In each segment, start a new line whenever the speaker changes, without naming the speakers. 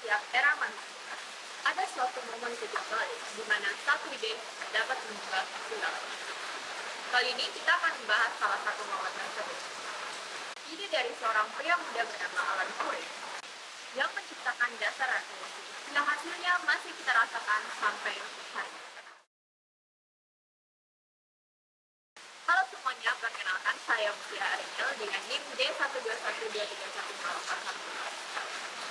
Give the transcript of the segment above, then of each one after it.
setiap era manusia, ada suatu momen titik balik di mana satu ide dapat mengubah segalanya. Kali ini kita akan membahas salah satu momen tersebut. Ide dari seorang pria muda bernama Alan Turing yang menciptakan dasar revolusi, yang hasilnya masih kita rasakan sampai hari ini. Halo semuanya, perkenalkan saya Mutia Ariel dengan NIM D121231081.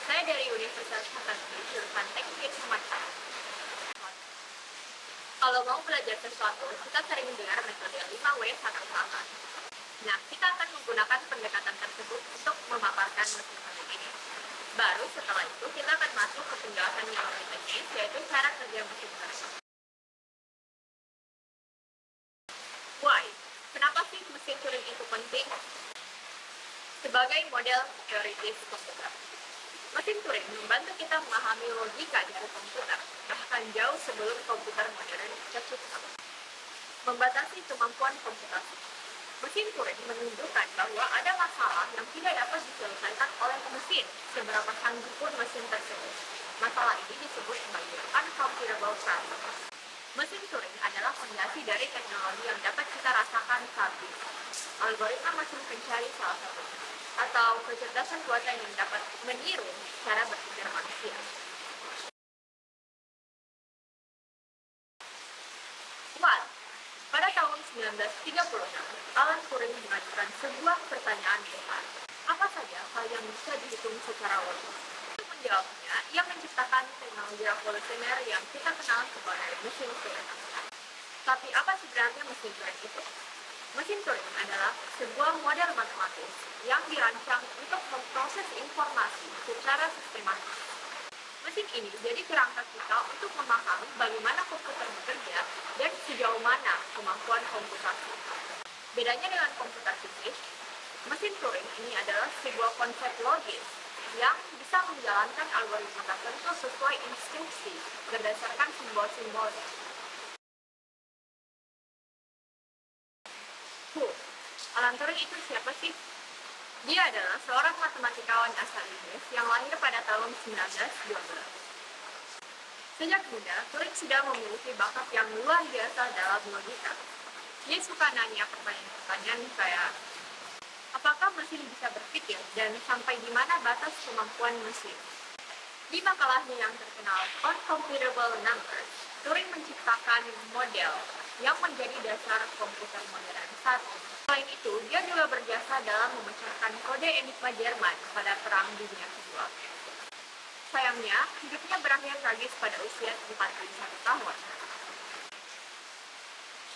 Saya dari Universitas Hasanuddin, jurusan Teknik Informatika. Kalau mau belajar sesuatu, kita sering mendengar metode 5W1H. Nah, kita akan menggunakan pendekatan tersebut untuk memaparkan mesin learning ini. Baru setelah itu, kita akan masuk ke penjelasan yang lebih teknis, yaitu cara kerja mesin learning. Why? Kenapa sih mesin Turing itu penting? Sebagai model teoritis komputer, mesin Turing membantu kita memahami logika dari komputer, bahkan jauh sebelum komputer modern tercipta. Membatasi kemampuan komputasi. Mesin Turing menunjukkan bahwa ada masalah yang tidak dapat diselesaikan oleh mesin, seberapa canggih pun mesin tersebut. Masalah ini disebut sebagai uncomputable problem. Mesin Turing adalah fondasi dari teknologi yang dapat kita rasakan saat ini. Algoritma mesin pencari salah satunya, atau kecerdasan buatan yang dapat meniru cara berpikir manusia. What? Pada tahun 1936, Alan Turing mengajukan sebuah pertanyaan besar. Apa saja hal yang bisa dihitung secara logis? Untuk menjawabnya, ia menciptakan teknologi revolusioner yang kita kenal sebagai mesin Turing. Tapi apa sebenarnya mesin Turing itu? Mesin Turing adalah sebuah model matematis yang dirancang untuk memproses informasi secara sistematis. Mesin ini jadi kerangka kita untuk memahami bagaimana komputer bekerja dan sejauh mana kemampuan komputasi. Bedanya dengan komputer fisik, mesin Turing ini adalah sebuah konsep logis yang bisa menjalankan algoritma tertentu sesuai instruksi berdasarkan simbol-simbolnya. Alan Turing itu siapa sih? Dia adalah seorang matematikawan asal Inggris yang lahir pada tahun 1912. Sejak muda, Turing sudah memiliki bakat yang luar biasa dalam logika. Dia suka nanya pertanyaan-pertanyaan kayak, apakah mesin bisa berpikir dan sampai di mana batas kemampuan mesin? Di makalahnya yang terkenal Uncomputable Numbers, Turing menciptakan model yang menjadi dasar komputer modern saat ini. Selain itu, dia juga berjasa dalam memecahkan kode enigma Jerman pada Perang Dunia Kedua. Sayangnya, hidupnya berakhir tragis pada usia 41 tahun.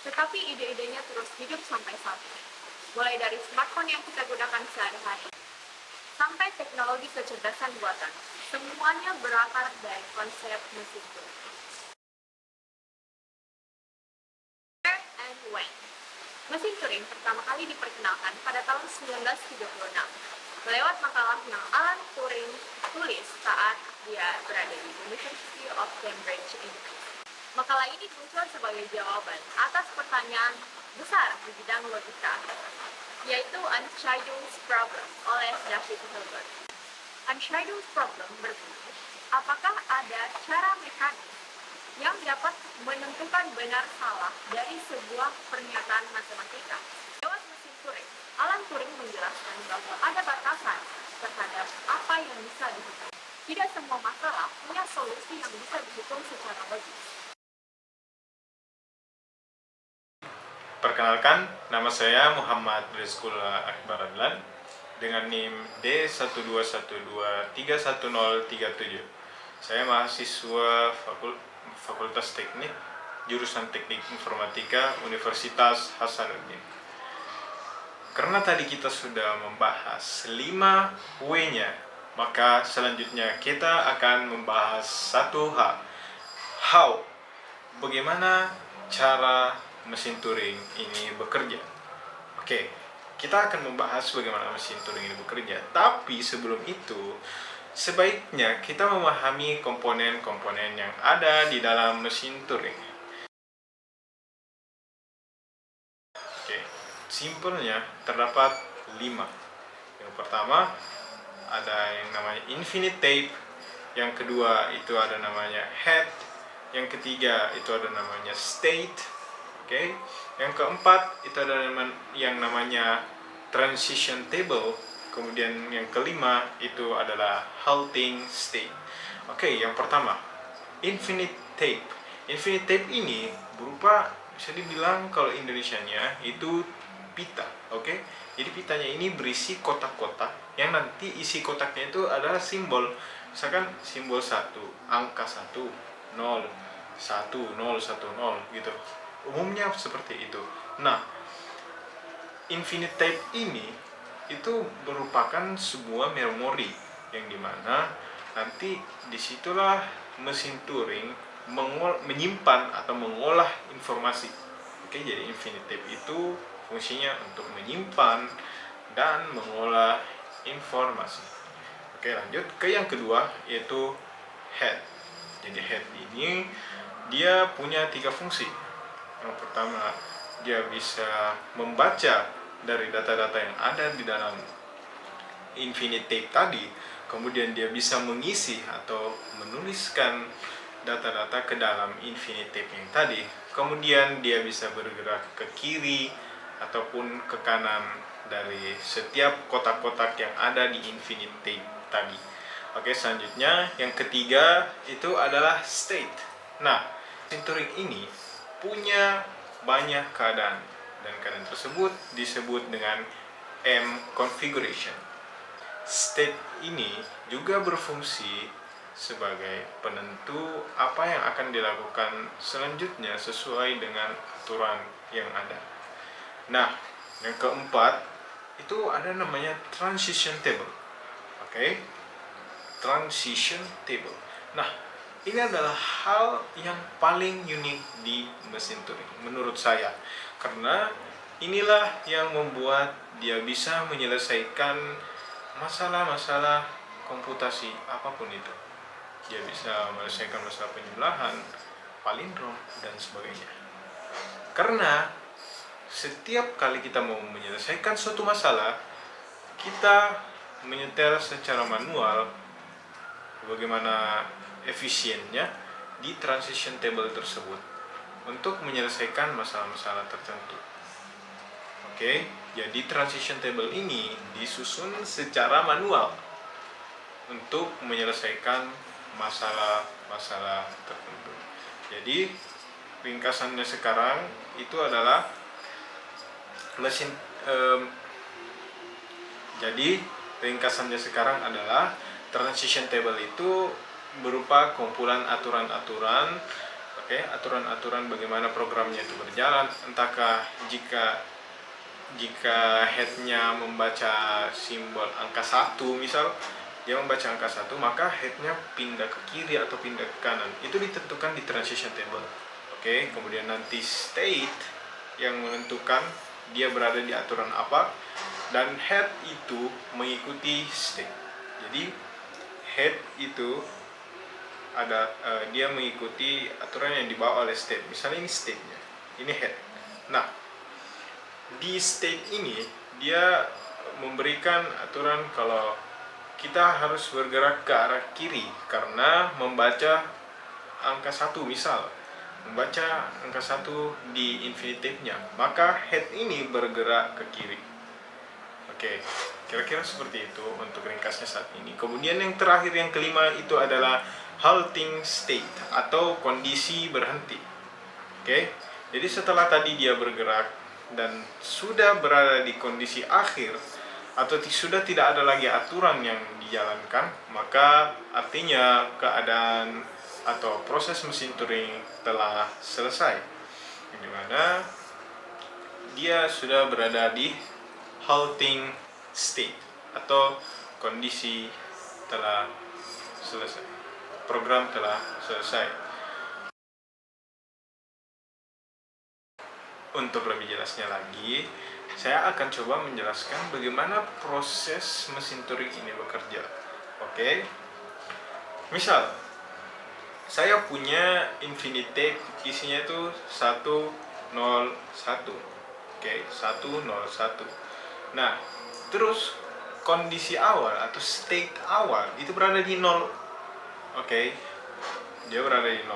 Tetapi ide-idenya terus hidup sampai saat ini. Mulai dari smartphone yang kita gunakan sehari-hari, sampai teknologi kecerdasan buatan, semuanya berakar dari konsep mesin Turing. Where and when? Mesin Turing pertama kali diperkenalkan pada tahun 1936 lewat makalah yang Alan Turing tulis saat dia berada di University of Cambridge, Inggris. Makalah ini muncul sebagai jawaban atas pertanyaan besar di bidang logika, yaitu Unscheduled Problem oleh David Hilbert. Unscheduled Problem berbunyi, apakah ada cara mekanis yang dapat menentukan benar salah dari sebuah pernyataan matematika? Lewat mesin Turing, Alan Turing menjelaskan bahwa ada batasan terhadap apa yang bisa dihitung. Tidak semua masalah punya solusi yang bisa dihitung secara logis.
Perkenalkan, nama saya Muhammad Rizkul Akbar Adlan dengan NIM D121231037. Saya mahasiswa Fakultas Teknik, jurusan Teknik Informatika Universitas Hasanuddin. Karena tadi kita sudah membahas 5 W-nya, maka selanjutnya kita akan membahas 1H. How? Bagaimana cara mesin Turing ini bekerja? Oke, kita akan membahas bagaimana mesin Turing ini bekerja. Tapi sebelum itu, sebaiknya kita memahami komponen-komponen yang ada di dalam mesin Turing. Oke, simpelnya terdapat 5. Yang pertama ada yang namanya infinite tape, yang kedua itu ada namanya head, yang ketiga itu ada namanya state, oke. Yang keempat itu ada yang namanya transition table, kemudian yang kelima itu adalah halting state. Oke, yang pertama infinite tape. Infinite tape ini berupa, bisa dibilang kalau Indonesianya itu pita, oke. Jadi pitanya ini berisi kotak-kotak yang nanti isi kotaknya itu adalah simbol. Misalkan simbol 1, angka 1, 0, 1, 0, 1, 0 gitu. Umumnya seperti itu. Nah, infinite tape ini itu merupakan sebuah memori yang dimana nanti disitulah mesin Turing menyimpan atau mengolah informasi. Oke, jadi infinite tape itu fungsinya untuk menyimpan dan mengolah informasi. Oke, lanjut ke yang kedua, yaitu head. Jadi head ini dia punya 3 fungsi. Yang pertama, dia bisa membaca dari data-data yang ada di dalam infinite tape tadi, kemudian dia bisa mengisi atau menuliskan data-data ke dalam infinite tape yang tadi, kemudian dia bisa bergerak ke kiri ataupun ke kanan dari setiap kotak-kotak yang ada di infinite tape tadi. Oke, selanjutnya yang ketiga itu adalah state. Nah, mesin Turing ini punya banyak keadaan dan keadaan tersebut disebut dengan M configuration. State ini juga berfungsi sebagai penentu apa yang akan dilakukan selanjutnya sesuai dengan aturan yang ada. Nah, yang keempat itu ada namanya transition table. Oke, transition table. Nah, ini adalah hal yang paling unik di mesin Turing menurut saya, karena inilah yang membuat dia bisa menyelesaikan masalah-masalah komputasi apapun itu. Dia bisa menyelesaikan masalah penjumlahan, palindrom, dan sebagainya. Karena setiap kali kita mau menyelesaikan suatu masalah, kita menyetel secara manual bagaimana efisiennya di transition table tersebut untuk menyelesaikan masalah-masalah tertentu. Oke, jadi transition table ini disusun secara manual untuk menyelesaikan masalah-masalah tertentu. Jadi ringkasannya sekarang itu adalah mesin jadi ringkasannya sekarang adalah transition table itu berupa kumpulan aturan-aturan, oke, aturan-aturan bagaimana programnya itu berjalan. Entahkah jika headnya membaca simbol angka 1 misal, dia membaca angka 1, maka headnya pindah ke kiri atau pindah ke kanan. Itu ditentukan di transition table. Oke, kemudian nanti state yang menentukan dia berada di aturan apa, dan head itu mengikuti state. Jadi head itu ada dia mengikuti aturan yang dibawa oleh state. Misalnya ini state-nya, ini head. Nah, di state ini dia memberikan aturan kalau kita harus bergerak ke arah kiri karena membaca angka 1 misal, membaca angka 1 di infinite tape-nya, maka head ini bergerak ke kiri. Oke, kira-kira seperti itu untuk ringkasnya saat ini. Kemudian yang terakhir, yang kelima, itu adalah halting state atau kondisi berhenti. Oke, jadi setelah tadi dia bergerak dan sudah berada di kondisi akhir atau sudah tidak ada lagi aturan yang dijalankan, maka artinya keadaan atau proses mesin Turing telah selesai, di mana dia sudah berada di halting state atau kondisi telah selesai, program telah selesai. Untuk lebih jelasnya lagi, saya akan coba menjelaskan bagaimana proses mesin Turing ini bekerja. Oke, misal saya punya infinite tape, isinya itu 101. Oke, 101. Nah, terus kondisi awal atau state awal itu berada di 0. Oke, dia berada di 0.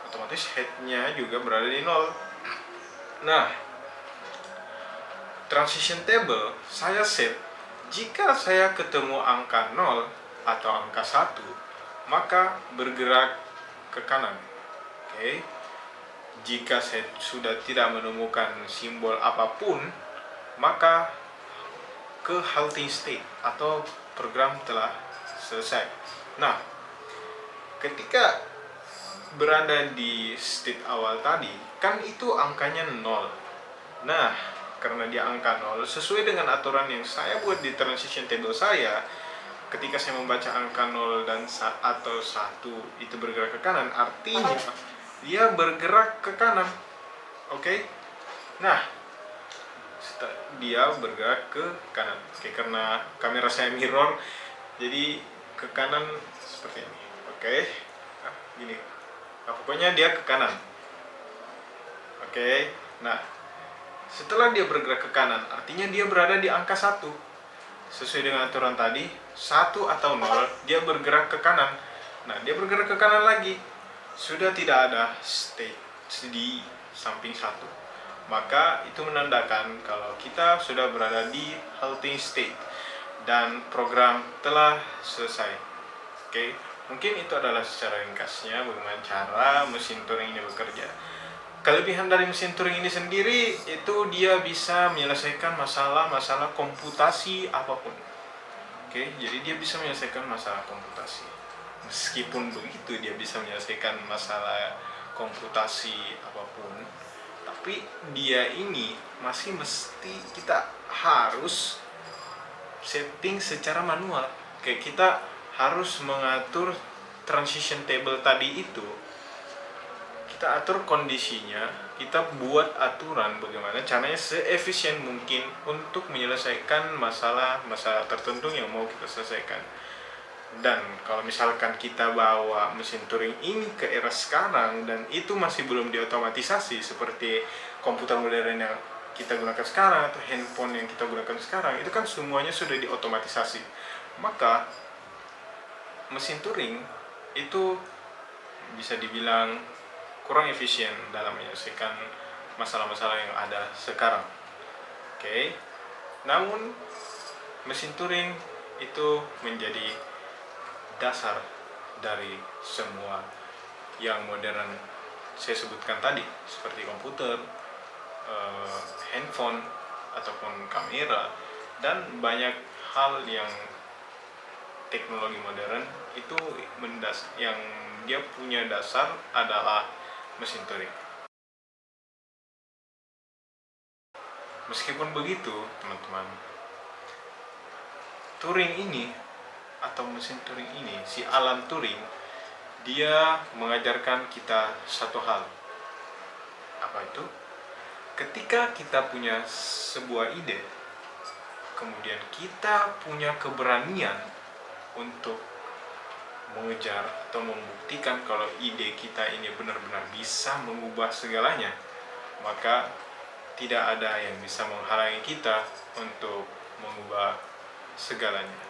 Otomatis headnya juga berada di 0. Nah, transition table saya set jika saya ketemu angka 0 atau angka 1, maka bergerak ke kanan. Oke. Jika saya sudah tidak menemukan simbol apapun, maka ke halting state atau program telah selesai. Nah, ketika berada di state awal tadi, kan itu angkanya 0. Nah, karena dia angka 0, sesuai dengan aturan yang saya buat di transition table saya, ketika saya membaca angka 0 dan atau 1 itu bergerak ke kanan, artinya dia bergerak ke kanan. Oke. Nah, dia bergerak ke kanan. Oke, karena kamera saya mirror, jadi ke kanan seperti ini. Oke. Nah, gini. Nah, pokoknya dia ke kanan. Oke. Nah, setelah dia bergerak ke kanan, artinya dia berada di angka 1. Sesuai dengan aturan tadi, 1 atau 0, dia bergerak ke kanan. Nah, dia bergerak ke kanan lagi. Sudah tidak ada state di samping 1. Maka itu menandakan kalau kita sudah berada di halting state dan program telah selesai. Oke, mungkin itu adalah secara ringkasnya bagaimana cara mesin Turing ini bekerja. Kelebihan dari mesin Turing ini sendiri itu dia bisa menyelesaikan masalah-masalah komputasi apapun. Oke, jadi dia bisa menyelesaikan masalah komputasi. Meskipun begitu dia bisa menyelesaikan masalah komputasi apapun, tapi dia ini masih mesti kita harus setting secara manual. Kayak kita harus mengatur transition table tadi itu, kita atur kondisinya, kita buat aturan bagaimana caranya seefisien mungkin untuk menyelesaikan masalah-masalah tertentu yang mau kita selesaikan. Dan kalau misalkan kita bawa mesin Turing ini ke era sekarang dan itu masih belum diotomatisasi seperti komputer modern yang kita gunakan sekarang atau handphone yang kita gunakan sekarang, itu kan semuanya sudah diotomatisasi. Maka mesin Turing itu bisa dibilang kurang efisien dalam menyelesaikan masalah-masalah yang ada sekarang. Oke. Namun mesin Turing itu menjadi dasar dari semua yang modern saya sebutkan tadi, seperti komputer, handphone ataupun kamera, dan banyak hal yang teknologi modern itu yang dia punya dasar adalah mesin Turing. Meskipun begitu, teman-teman, Turing ini atau mesin Turing ini, si Alan Turing, dia mengajarkan kita satu hal. Apa itu? Ketika kita punya sebuah ide, kemudian kita punya keberanian untuk mengejar atau membuktikan kalau ide kita ini benar-benar bisa mengubah segalanya, maka tidak ada yang bisa menghalangi kita untuk mengubah segalanya.